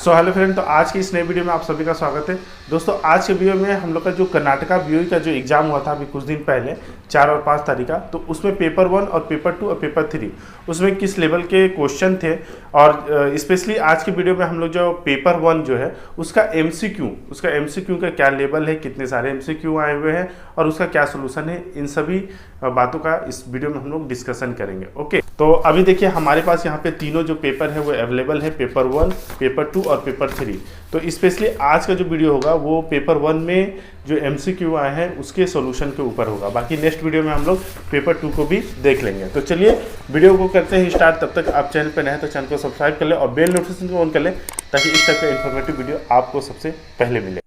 So hello friend, तो आज की इस नए वीडियो में आप सभी का स्वागत है। दोस्तों, आज के वीडियो में हम लोग का जो कर्नाटका बीओई का जो एग्ज़ाम हुआ था अभी कुछ दिन पहले 4 और 5 तारीख का, तो उसमें पेपर 1 और पेपर 2 और पेपर 3 उसमें किस लेवल के क्वेश्चन थे। और स्पेशली आज की वीडियो में हम लोग जो पेपर 1 जो है उसका एमसीक्यू का क्या लेवल है, कितने सारे एमसीक्यू आए हुए हैं और उसका क्या सोल्यूशन है, इन सभी बातों का इस वीडियो में हम लोग डिस्कशन करेंगे। ओके, तो अभी देखिए हमारे पास यहाँ पे तीनों जो पेपर है वो अवेलेबल है, पेपर 1, पेपर 2 और पेपर 3। तो स्पेशली आज का जो वीडियो होगा वो पेपर 1 में जो एमसीक्यू आए हैं उसके सॉल्यूशन के ऊपर होगा। बाकी नेक्स्ट वीडियो में हम लोग पेपर 2 को भी देख लेंगे। तो चलिए वीडियो को करते हैं स्टार्ट। तब तक आप चैनल पर नए हैं तो चैनल को सब्सक्राइब कर ले और बेल नोटिफिकेशन को ऑन कर ले ताकि इस टाइप का इन्फॉर्मेटिव वीडियो आपको सबसे पहले मिले।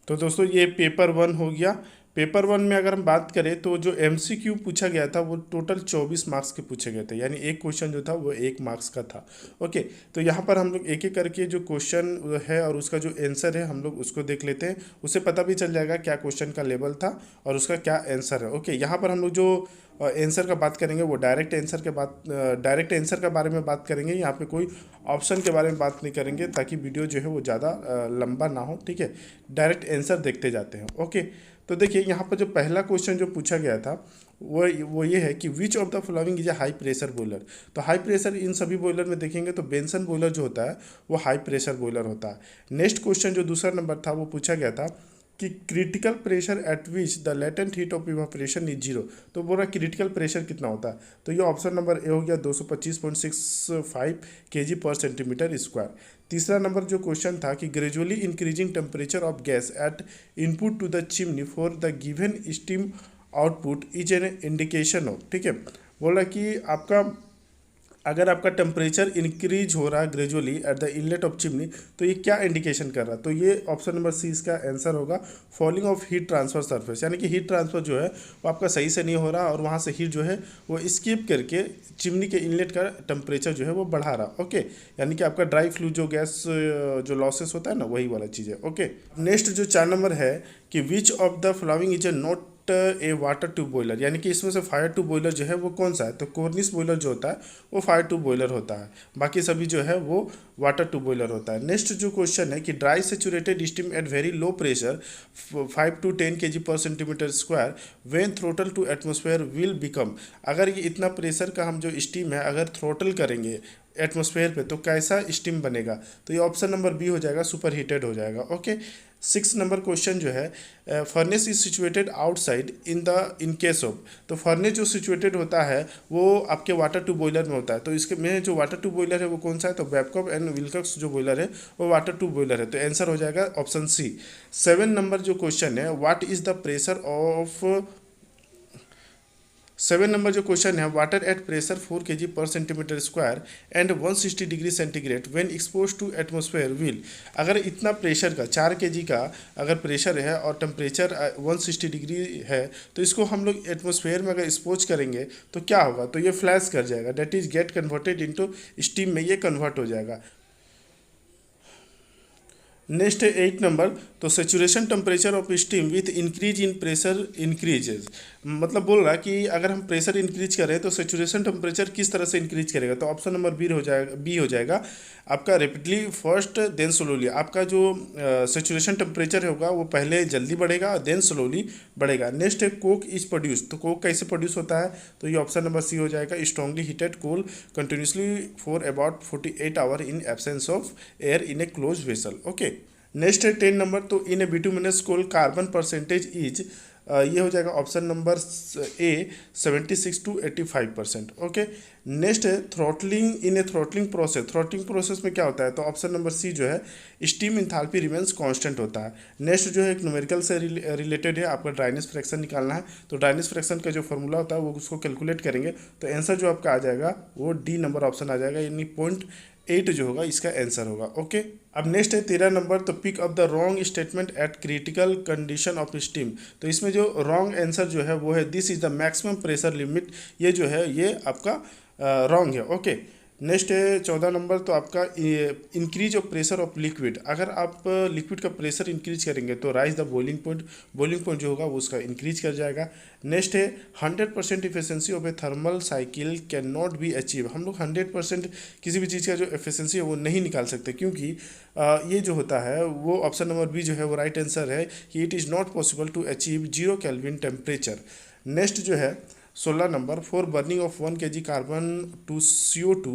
तो दोस्तों, ये पेपर 1 हो गया। पेपर 1 में अगर हम बात करें तो जो एमसीक्यू पूछा गया था वो टोटल 24 मार्क्स के पूछे गए थे, यानी एक क्वेश्चन जो था वो 1 मार्क्स का था। ओके, तो यहाँ पर हम लोग एक एक करके जो क्वेश्चन है और उसका जो आंसर है हम लोग उसको देख लेते हैं। उससे पता भी चल जाएगा क्या क्वेश्चन का लेवल था और उसका क्या आंसर है। ओके, यहाँ पर हम लोग जो आंसर का बात करेंगे वो डायरेक्ट आंसर के बारे में बात करेंगे। यहाँ पे कोई ऑप्शन के बारे में बात नहीं करेंगे ताकि वीडियो जो है वो ज़्यादा लंबा ना हो। ठीक है, डायरेक्ट आंसर देखते जाते हैं। ओके, तो देखिए यहाँ पर जो पहला क्वेश्चन जो पूछा गया था वो ये है कि विच of the following is a high pressure boiler. तो हाई प्रेशर इन सभी बॉयलर में देखेंगे तो बेंसन बॉयलर जो होता है वो हाई प्रेशर बॉयलर होता है। नेक्स्ट क्वेश्चन जो दूसरा नंबर था वो पूछा गया था कि critical pressure at which the latent heat of evaporation is zero. तो बोला क्रिटिकल प्रेशर कितना होता है, तो ये ऑप्शन नंबर ए हो गया 225.65 kg पर सेंटीमीटर स्क्वायर। तीसरा नंबर जो क्वेश्चन था कि gradually increasing temperature of gas at input to the chimney for the given steam output is an indication of. ठीक है, बोला कि अगर आपका टेम्परेचर इंक्रीज हो रहा है gradually at the inlet of chimney तो ये क्या इंडिकेशन कर रहा है, तो ये ऑप्शन नंबर सी इसका आंसर होगा falling of heat transfer surface. यानी कि हीट ट्रांसफर जो है वो आपका सही से नहीं हो रहा और वहाँ से हीट जो है वो स्किप करके चिमनी के इनलेट का टेम्परेचर जो है वो बढ़ा रहा। ओके, यानी कि आपका ड्राई फ्लू जो गैस जो लॉसेस होता है ना वही वाला चीज़ है। ओके, नेक्स्ट जो 4 नंबर है कि विच of the following is a not a water tube boiler. यानी कि इसमें से फायर ट्यूब बॉयलर जो है वो कौन सा है, तो कॉर्निस बॉयलर जो होता है वो फायर ट्यूब बॉयलर होता है, बाकी सभी जो है वो वाटर ट्यूब बॉयलर होता है। नेक्स्ट जो क्वेश्चन है कि dry saturated steam at very low pressure 5 to 10 kg पर centimetre square when throttle to atmosphere will become. अगर ये इतना प्रेशर का हम जो स्टीम है अगर थ्रोटल करेंगे एटमॉस्फेयर पे तो कैसा स्टीम बनेगा, तो ये ऑप्शन नंबर बी हो जाएगा, सुपर हीटेड हो जाएगा। ओके, 6 नंबर क्वेश्चन जो है furnace is situated outside in case of. तो फर्नेस जो सिचुएटेड होता है वो आपके वाटर ट्यूब बॉयलर में होता है, तो इसके में जो वाटर ट्यूब बॉयलर है वो कौन सा है, तो बैबकॉक एंड विल्कॉक्स जो बॉयलर है वो वाटर ट्यूब बॉयलर है, तो आंसर हो जाएगा ऑप्शन सी। 7 नंबर जो क्वेश्चन है what is the pressure of 7 नंबर जो क्वेश्चन है वाटर एट प्रेशर 4 kg पर centimetre square and 160 degree centigrade when expose to atmosphere will. अगर इतना प्रेशर का 4 kg का अगर प्रेशर है और टेम्परेचर 160 डिग्री है तो इसको हम लोग एटमॉस्फेयर में अगर एक्सपोज करेंगे तो क्या होगा, तो ये फ्लैश कर जाएगा, that is get converted into steam में ये कन्वर्ट हो जाएगा। नेक्स्ट है 8 नंबर, तो saturation temperature of steam with increase in pressure increases. मतलब बोल रहा है कि अगर हम प्रेशर इंक्रीज करें तो सेचुरेशन टेम्परेचर किस तरह से इंक्रीज करेगा, तो ऑप्शन नंबर बी हो जाएगा आपका रेपिडली फर्स्ट देन स्लोली। आपका जो सेचुरेशन टेम्परेचर होगा वो पहले जल्दी बढ़ेगा देन स्लोली बढ़ेगा। नेक्स्ट है कोक इज प्रोड्यूस, तो कोक कैसे प्रोड्यूस होता है, तो ये ऑप्शन नंबर सी हो जाएगा strongly heated coal continuously for about 48 hour in absence of air in a close vessel. Okay, next है 10 नंबर, तो in a bituminous coal carbon percentage is ये हो जाएगा option number A 76 to 85%। Okay, next है throttling in a throttling process में क्या होता है, तो ऑप्शन नंबर सी जो है स्टीम इंथैल्पी रिमेंस कांस्टेंट होता है। नेक्स्ट जो है एक न्यूमेरिकल से रिलेटेड है, आपका ड्राइनेस फ्रैक्शन निकालना है, तो ड्राइनेस फ्रैक्शन का जो फॉर्मूला होता है वो उसको कैलकुलेट करेंगे तो आंसर जो आपका आ जाएगा वो डी नंबर ऑप्शन आ जाएगा, यानी 0.8 जो होगा इसका आंसर होगा। ओके, अब नेक्स्ट है 13 नंबर, तो pick up the wrong statement at critical condition of steam. तो इसमें जो रॉन्ग आंसर जो है वो है this is the maximum pressure limit, ये जो है ये आपका रॉन्ग है। ओके, नेक्स्ट है 14 नंबर, तो आपका increase of pressure of liquid. अगर आप लिक्विड का प्रेशर इंक्रीज करेंगे तो राइज द बॉइलिंग पॉइंट जो होगा वो उसका इंक्रीज कर जाएगा। नेक्स्ट है 100% efficiency of A thermal cycle can not be achieve. हम लोग 100% किसी भी चीज़ का जो एफिशिएंसी है वो नहीं निकाल सकते, क्योंकि ये जो होता है वो ऑप्शन नंबर बी जो है वो राइट आंसर है कि it is not possible to achieve 0 Kelvin temperature. Next जो है 16 number, for burning of 1 kg carbon to CO2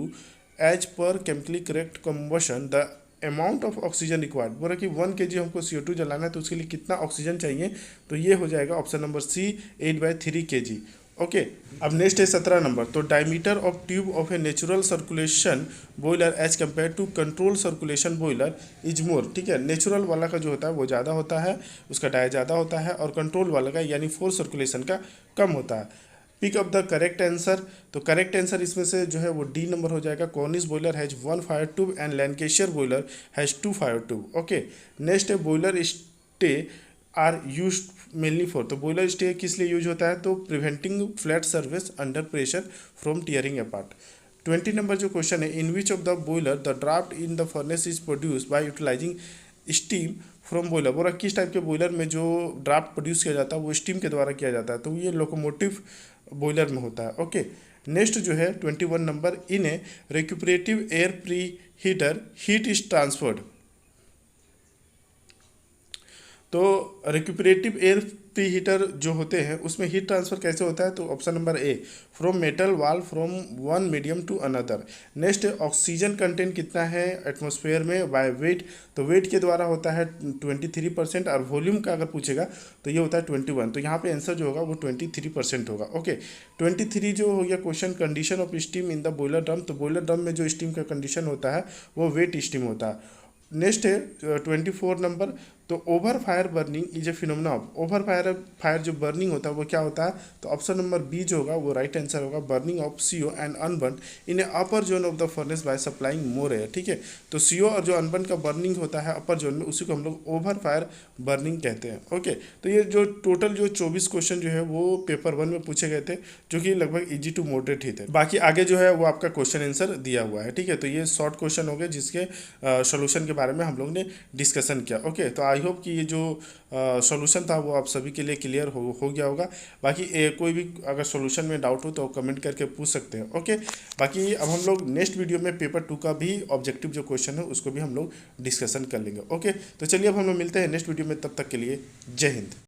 as per chemically correct combustion the amount of oxygen required. बोला कि 1 kg हमको CO2 जलाना है तो उसके लिए कितना ऑक्सीजन चाहिए, तो ये हो जाएगा option number C 8/3 kg। Okay, अब नेक्स्ट है 17 नंबर, तो diameter of tube of a natural circulation boiler as compare to control circulation boiler is more. ठीक है, नेचुरल वाला का जो होता है वो ज़्यादा होता है, उसका डाया ज़्यादा होता है, और कंट्रोल वाला का यानी फोर्स सर्कुलेशन का कम होता है। Pick up the correct answer, तो करेक्ट आंसर इसमें से जो है वो डी नंबर हो जाएगा। Cornish boiler has 1 fire tube and Lancashire boiler has 2 fire tube. Okay, next है boiler stay are use mainly for, तो बॉयलर स्टे किस लिए यूज होता है, तो preventing flat service under pressure from tearing apart. 20 number जो question है, in which of the boiler the draft in the furnace is produce by utilising steam from boiler. बोला किस टाइप के बॉयलर में जो ड्राफ्ट प्रोड्यूस किया जाता है वो स्टीम के द्वारा किया जाता है, तो ये लोकोमोटिव बॉयलर में होता है। ओके, नेक्स्ट जो है 21 number, in a recuperative air preheater heat is transferred. तो रिक्यूपरेटिव एयर प्री हीटर जो होते हैं उसमें हीट ट्रांसफर कैसे होता है, तो option number A, from metal wall from one medium to another. Next oxygen content कितना है एटमॉस्फेयर में बाय वेट, तो वेट के द्वारा होता है 23%, और वॉल्यूम का अगर पूछेगा तो ये होता है 21, तो यहाँ पे आंसर जो होगा वो 23% होगा। ओके, 23 जो हो गया question, condition of steam in the boiler drum, तो बॉयलर ड्रम में जो स्टीम का कंडीशन होता है वो वेट स्टीम होता है। नेक्स्ट है 24 नंबर, तो over fire burning is a phenomena of, over fire जो बर्निंग होता है वो क्या होता है, तो ऑप्शन नंबर बी जो होगा वो राइट आंसर होगा। Burning of CO and unburn in A upper zone of the furnace by supplying more air. ठीक है, तो CO और जो अनबर्न का बर्निंग होता है अपर जोन में, उसी को हम लोग ओवर फायर बर्निंग कहते हैं। ओके, तो ये जो टोटल जो 24 क्वेश्चन जो है वो पेपर 1 में पूछे गए थे, जो कि लगभग इजी टू मॉडरेट ही थे। बाकी आगे जो है वो आपका क्वेश्चन आंसर दिया हुआ है। ठीक है, तो ये शॉर्ट क्वेश्चन हो गए जिसके सोल्यूशन के बारे में हम लोग ने डिस्कशन किया। ओके, तो आई होप कि ये जो सॉल्यूशन था वो आप सभी के लिए क्लियर हो गया होगा। बाकी कोई भी अगर सॉल्यूशन में डाउट हो तो कमेंट करके पूछ सकते हैं। ओके, बाकी अब हम लोग नेक्स्ट वीडियो में पेपर 2 का भी ऑब्जेक्टिव जो क्वेश्चन है उसको भी हम लोग डिस्कशन कर लेंगे। ओके, तो चलिए अब हम लोग मिलते हैं नेक्स्ट वीडियो में, तब तक के लिए जय हिंद।